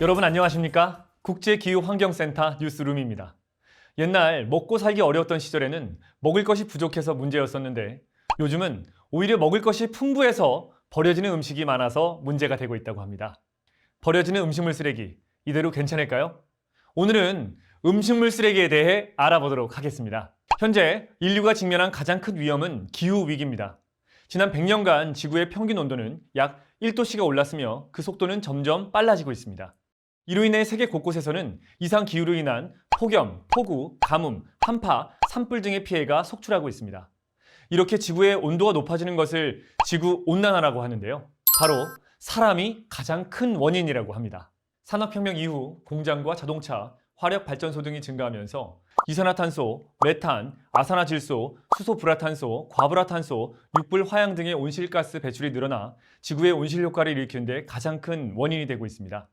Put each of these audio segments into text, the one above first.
여러분 안녕하십니까? 국제기후환경센터 뉴스룸입니다. 옛날 먹고 살기 어려웠던 시절에는 먹을 것이 부족해서 문제였었는데 요즘은 오히려 먹을 것이 풍부해서 버려지는 음식이 많아서 문제가 되고 있다고 합니다. 버려지는 음식물 쓰레기, 이대로 괜찮을까요? 오늘은 음식물 쓰레기에 대해 알아보도록 하겠습니다. 현재 인류가 직면한 가장 큰 위험은 기후위기입니다. 지난 100년간 지구의 평균 온도는 약 1도씨가 올랐으며 그 속도는 점점 빨라지고 있습니다. 이로 인해 세계 곳곳에서는 이상 기후로 인한 폭염, 폭우, 가뭄, 한파, 산불 등의 피해가 속출하고 있습니다. 이렇게 지구의 온도가 높아지는 것을 지구온난화라고 하는데요. 바로 사람이 가장 큰 원인이라고 합니다. 산업혁명 이후 공장과 자동차, 화력발전소 등이 증가하면서 이산화탄소, 메탄, 아산화질소, 수소불화탄소, 과불화탄소, 육불화양 등의 온실가스 배출이 늘어나 지구의 온실효과를 일으키는 데 가장 큰 원인이 되고 있습니다.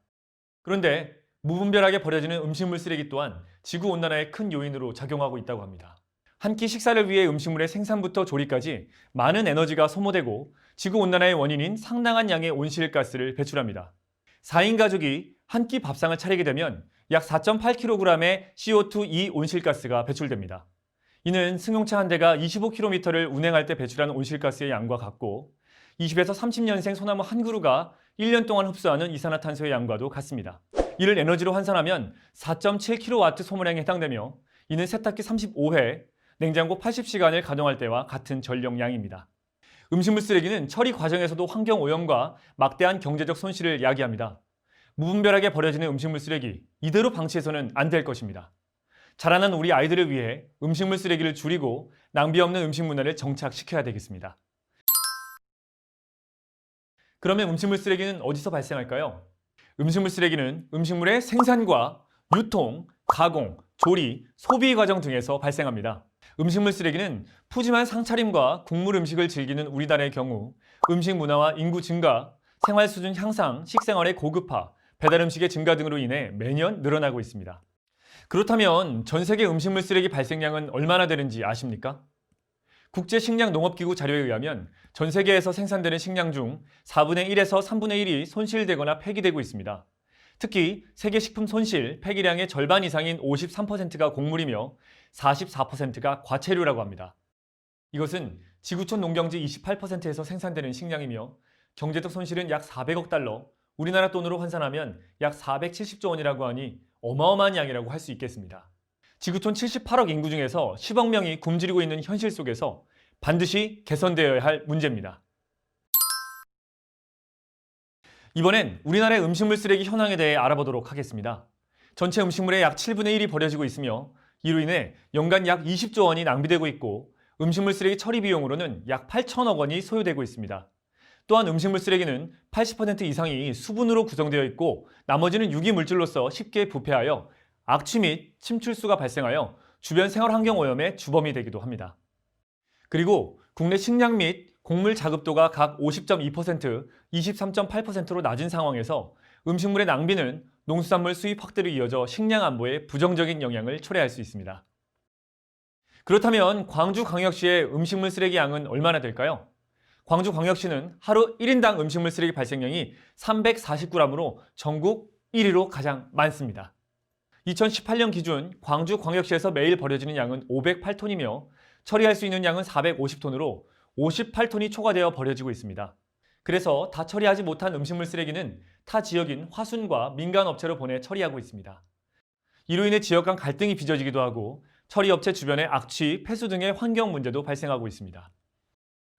그런데 무분별하게 버려지는 음식물 쓰레기 또한 지구온난화의 큰 요인으로 작용하고 있다고 합니다. 한 끼 식사를 위해 음식물의 생산부터 조리까지 많은 에너지가 소모되고 지구온난화의 원인인 상당한 양의 온실가스를 배출합니다. 4인 가족이 한 끼 밥상을 차리게 되면 약 4.8kg의 CO2 온실가스가 배출됩니다. 이는 승용차 한 대가 25km를 운행할 때 배출하는 온실가스의 양과 같고 20에서 30년생 소나무 한 그루가 1년 동안 흡수하는 이산화탄소의 양과도 같습니다. 이를 에너지로 환산하면 4.7kW 소모량에 해당되며 이는 세탁기 35회, 냉장고 80시간을 가동할 때와 같은 전력량입니다. 음식물 쓰레기는 처리 과정에서도 환경오염과 막대한 경제적 손실을 야기합니다. 무분별하게 버려지는 음식물 쓰레기, 이대로 방치해서는 안 될 것입니다. 자라난 우리 아이들을 위해 음식물 쓰레기를 줄이고 낭비 없는 음식 문화를 정착시켜야 되겠습니다. 그러면 음식물 쓰레기는 어디서 발생할까요? 음식물 쓰레기는 음식물의 생산과 유통, 가공, 조리, 소비 과정 등에서 발생합니다. 음식물 쓰레기는 푸짐한 상차림과 국물 음식을 즐기는 우리나라의 경우 음식 문화와 인구 증가, 생활 수준 향상, 식생활의 고급화, 배달 음식의 증가 등으로 인해 매년 늘어나고 있습니다. 그렇다면 전 세계 음식물 쓰레기 발생량은 얼마나 되는지 아십니까? 국제식량농업기구 자료에 의하면 전 세계에서 생산되는 식량 중 4분의 1에서 3분의 1이 손실되거나 폐기되고 있습니다. 특히 세계 식품 손실 폐기량의 절반 이상인 53%가 곡물이며 44%가 과체류라고 합니다. 이것은 지구촌 농경지 28%에서 생산되는 식량이며 경제적 손실은 약 400억 달러, 우리나라 돈으로 환산하면 약 470조 원이라고 하니 어마어마한 양이라고 할 수 있겠습니다. 지구촌 78억 인구 중에서 10억 명이 굶주리고 있는 현실 속에서 반드시 개선되어야 할 문제입니다. 이번엔 우리나라의 음식물 쓰레기 현황에 대해 알아보도록 하겠습니다. 전체 음식물의 약 7분의 1이 버려지고 있으며 이로 인해 연간 약 20조 원이 낭비되고 있고 음식물 쓰레기 처리 비용으로는 약 8천억 원이 소요되고 있습니다. 또한 음식물 쓰레기는 80% 이상이 수분으로 구성되어 있고 나머지는 유기물질로서 쉽게 부패하여 악취 및 침출수가 발생하여 주변 생활환경 오염의 주범이 되기도 합니다. 그리고 국내 식량 및 곡물 자급도가 각 50.2%, 23.8%로 낮은 상황에서 음식물의 낭비는 농수산물 수입 확대로 이어져 식량 안보에 부정적인 영향을 초래할 수 있습니다. 그렇다면 광주광역시의 음식물 쓰레기 양은 얼마나 될까요? 광주광역시는 하루 1인당 음식물 쓰레기 발생량이 349g으로 전국 1위로 가장 많습니다. 2018년 기준 광주광역시에서 매일 버려지는 양은 508톤이며 처리할 수 있는 양은 450톤으로 58톤이 초과되어 버려지고 있습니다. 그래서 다 처리하지 못한 음식물 쓰레기는 타 지역인 화순과 민간업체로 보내 처리하고 있습니다. 이로 인해 지역 간 갈등이 빚어지기도 하고 처리업체 주변에 악취, 폐수 등의 환경 문제도 발생하고 있습니다.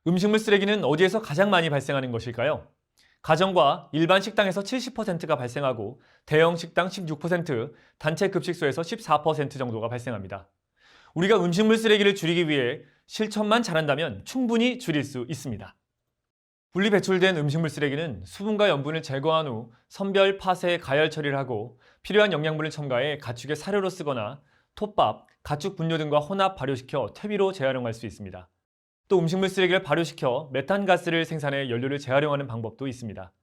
음식물 쓰레기는 어디에서 가장 많이 발생하는 것일까요? 가정과 일반 식당에서 70%가 발생하고 대형 식당 16%, 단체 급식소에서 14% 정도가 발생합니다. 우리가 음식물 쓰레기를 줄이기 위해 실천만 잘한다면 충분히 줄일 수 있습니다. 분리 배출된 음식물 쓰레기는 수분과 염분을 제거한 후 선별, 파쇄, 가열 처리를 하고 필요한 영양분을 첨가해 가축의 사료로 쓰거나 톱밥, 가축 분뇨 등과 혼합 발효시켜 퇴비로 재활용할 수 있습니다. 또 음식물 쓰레기를 발효시켜 메탄가스를 생산해 연료를 재활용하는 방법도 있습니다.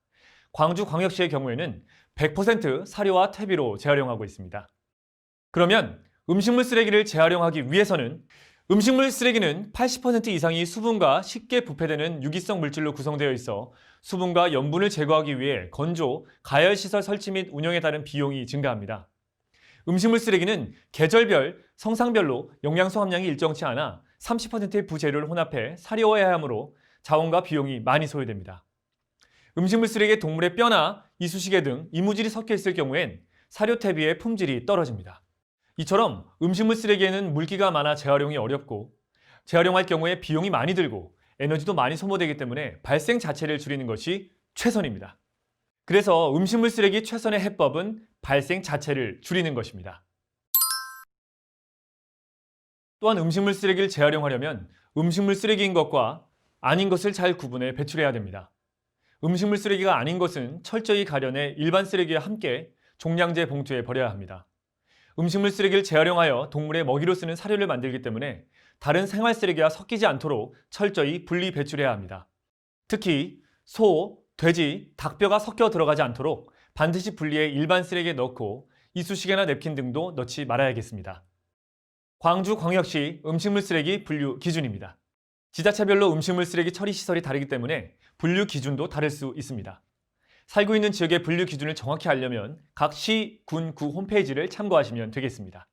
광주광역시의 경우에는 100% 사료와 퇴비로 재활용하고 있습니다. 그러면 음식물 쓰레기를 재활용하기 위해서는 음식물 쓰레기는 80% 이상이 수분과 쉽게 부패되는 유기성 물질로 구성되어 있어 수분과 염분을 제거하기 위해 건조, 가열시설 설치 및 운영에 따른 비용이 증가합니다. 음식물 쓰레기는 계절별, 성상별로 영양소 함량이 일정치 않아 30%의 부재료를 혼합해 사려해야 하므로 자원과 비용이 많이 소요됩니다. 음식물 쓰레기에 동물의 뼈나 이쑤시개 등 이무질이 섞여 있을 경우엔 사료 퇴비의 품질이 떨어집니다. 이처럼 음식물 쓰레기에는 물기가 많아 재활용이 어렵고 재활용할 경우에 비용이 많이 들고 에너지도 많이 소모되기 때문에 발생 자체를 줄이는 것이 최선입니다. 그래서 음식물 쓰레기 최선의 해법은 발생 자체를 줄이는 것입니다. 또한 음식물 쓰레기를 재활용하려면 음식물 쓰레기인 것과 아닌 것을 잘 구분해 배출해야 됩니다. 음식물 쓰레기가 아닌 것은 철저히 가려내 일반 쓰레기와 함께 종량제 봉투에 버려야 합니다. 음식물 쓰레기를 재활용하여 동물의 먹이로 쓰는 사료를 만들기 때문에 다른 생활 쓰레기와 섞이지 않도록 철저히 분리 배출해야 합니다. 특히 소, 돼지, 닭뼈가 섞여 들어가지 않도록 반드시 분리해 일반 쓰레기에 넣고 이쑤시개나 냅킨 등도 넣지 말아야겠습니다. 광주광역시 음식물 쓰레기 분류 기준입니다. 지자체별로 음식물 쓰레기 처리 시설이 다르기 때문에 분류 기준도 다를 수 있습니다. 살고 있는 지역의 분류 기준을 정확히 알려면 각 시, 군, 구 홈페이지를 참고하시면 되겠습니다.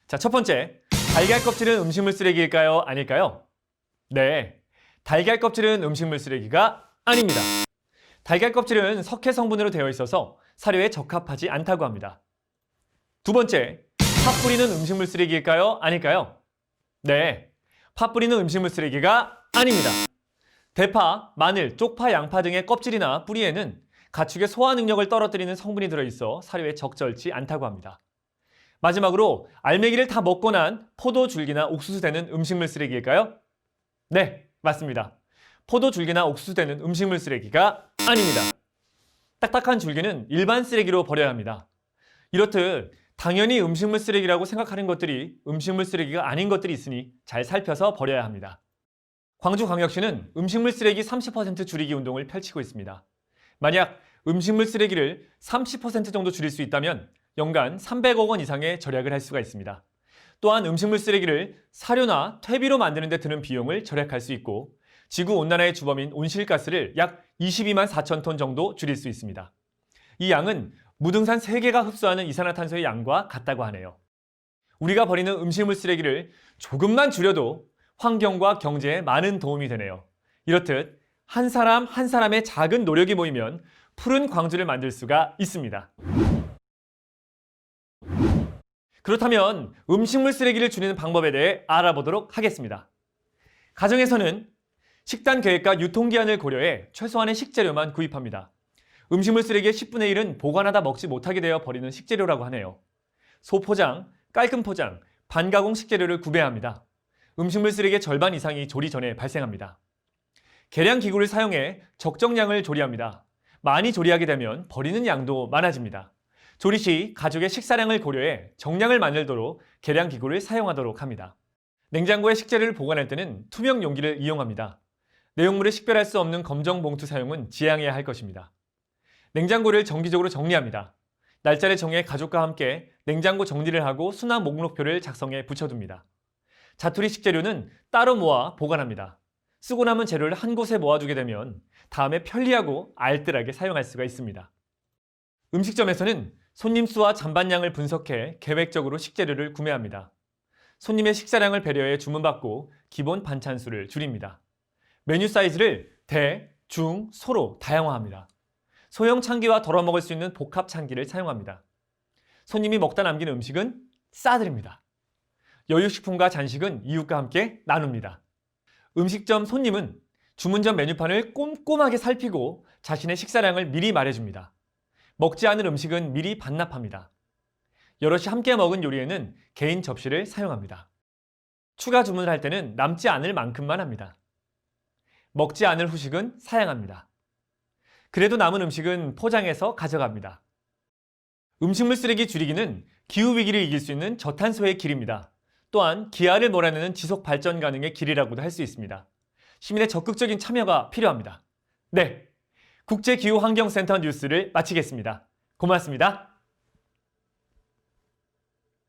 자, 첫 번째, 달걀 껍질은 음식물 쓰레기일까요? 아닐까요? 네, 달걀 껍질은 음식물 쓰레기가 아닙니다. 달걀 껍질은 석회 성분으로 되어 있어서 사료에 적합하지 않다고 합니다. 두 번째, 팥 뿌리는 음식물 쓰레기일까요? 아닐까요? 네, 팥 뿌리는 음식물 쓰레기가 아닙니다. 대파, 마늘, 쪽파, 양파 등의 껍질이나 뿌리에는 가축의 소화 능력을 떨어뜨리는 성분이 들어있어 사료에 적절치 않다고 합니다. 마지막으로 알맹이를 다 먹고 난 포도 줄기나 옥수수 되는 음식물 쓰레기일까요? 네, 맞습니다. 포도 줄기나 옥수수 되는 음식물 쓰레기가 아닙니다. 딱딱한 줄기는 일반 쓰레기로 버려야 합니다. 이렇듯 당연히 음식물 쓰레기라고 생각하는 것들이 음식물 쓰레기가 아닌 것들이 있으니 잘 살펴서 버려야 합니다. 광주광역시는 음식물 쓰레기 30% 줄이기 운동을 펼치고 있습니다. 만약 음식물 쓰레기를 30% 정도 줄일 수 있다면 연간 300억 원 이상의 절약을 할 수가 있습니다. 또한 음식물 쓰레기를 사료나 퇴비로 만드는 데 드는 비용을 절약할 수 있고 지구온난화의 주범인 온실가스를 약 22만 4천 톤 정도 줄일 수 있습니다. 이 양은 무등산 3개가 흡수하는 이산화탄소의 양과 같다고 하네요. 우리가 버리는 음식물 쓰레기를 조금만 줄여도 환경과 경제에 많은 도움이 되네요. 이렇듯 한 사람 한 사람의 작은 노력이 모이면 푸른 광주를 만들 수가 있습니다. 그렇다면 음식물 쓰레기를 줄이는 방법에 대해 알아보도록 하겠습니다. 가정에서는 식단 계획과 유통기한을 고려해 최소한의 식재료만 구입합니다. 음식물 쓰레기의 10분의 1은 보관하다 먹지 못하게 되어 버리는 식재료라고 하네요. 소포장, 깔끔 포장, 반가공 식재료를 구매합니다. 음식물 쓰레기의 절반 이상이 조리 전에 발생합니다. 계량 기구를 사용해 적정량을 조리합니다. 많이 조리하게 되면 버리는 양도 많아집니다. 조리 시 가족의 식사량을 고려해 정량을 만들도록 계량 기구를 사용하도록 합니다. 냉장고에 식재료를 보관할 때는 투명 용기를 이용합니다. 내용물을 식별할 수 없는 검정 봉투 사용은 지양해야 할 것입니다. 냉장고를 정기적으로 정리합니다. 날짜를 정해 가족과 함께 냉장고 정리를 하고 수납 목록표를 작성해 붙여둡니다. 자투리 식재료는 따로 모아 보관합니다. 쓰고 남은 재료를 한 곳에 모아두게 되면 다음에 편리하고 알뜰하게 사용할 수가 있습니다. 음식점에서는 손님 수와 잔반량을 분석해 계획적으로 식재료를 구매합니다. 손님의 식사량을 배려해 주문받고 기본 반찬 수를 줄입니다. 메뉴 사이즈를 대, 중, 소로 다양화합니다. 소형 찬기와 덜어 먹을 수 있는 복합 찬기를 사용합니다. 손님이 먹다 남긴 음식은 싸드립니다. 여유식품과 잔식은 이웃과 함께 나눕니다. 음식점 손님은 주문 전 메뉴판을 꼼꼼하게 살피고 자신의 식사량을 미리 말해줍니다. 먹지 않은 음식은 미리 반납합니다. 여럿이 함께 먹은 요리에는 개인 접시를 사용합니다. 추가 주문을 할 때는 남지 않을 만큼만 합니다. 먹지 않을 후식은 사양합니다. 그래도 남은 음식은 포장해서 가져갑니다. 음식물 쓰레기 줄이기는 기후위기를 이길 수 있는 저탄소의 길입니다. 또한 기아를 몰아내는 지속 발전 가능의 길이라고도 할 수 있습니다. 시민의 적극적인 참여가 필요합니다. 네, 국제기후환경센터 뉴스를 마치겠습니다. 고맙습니다.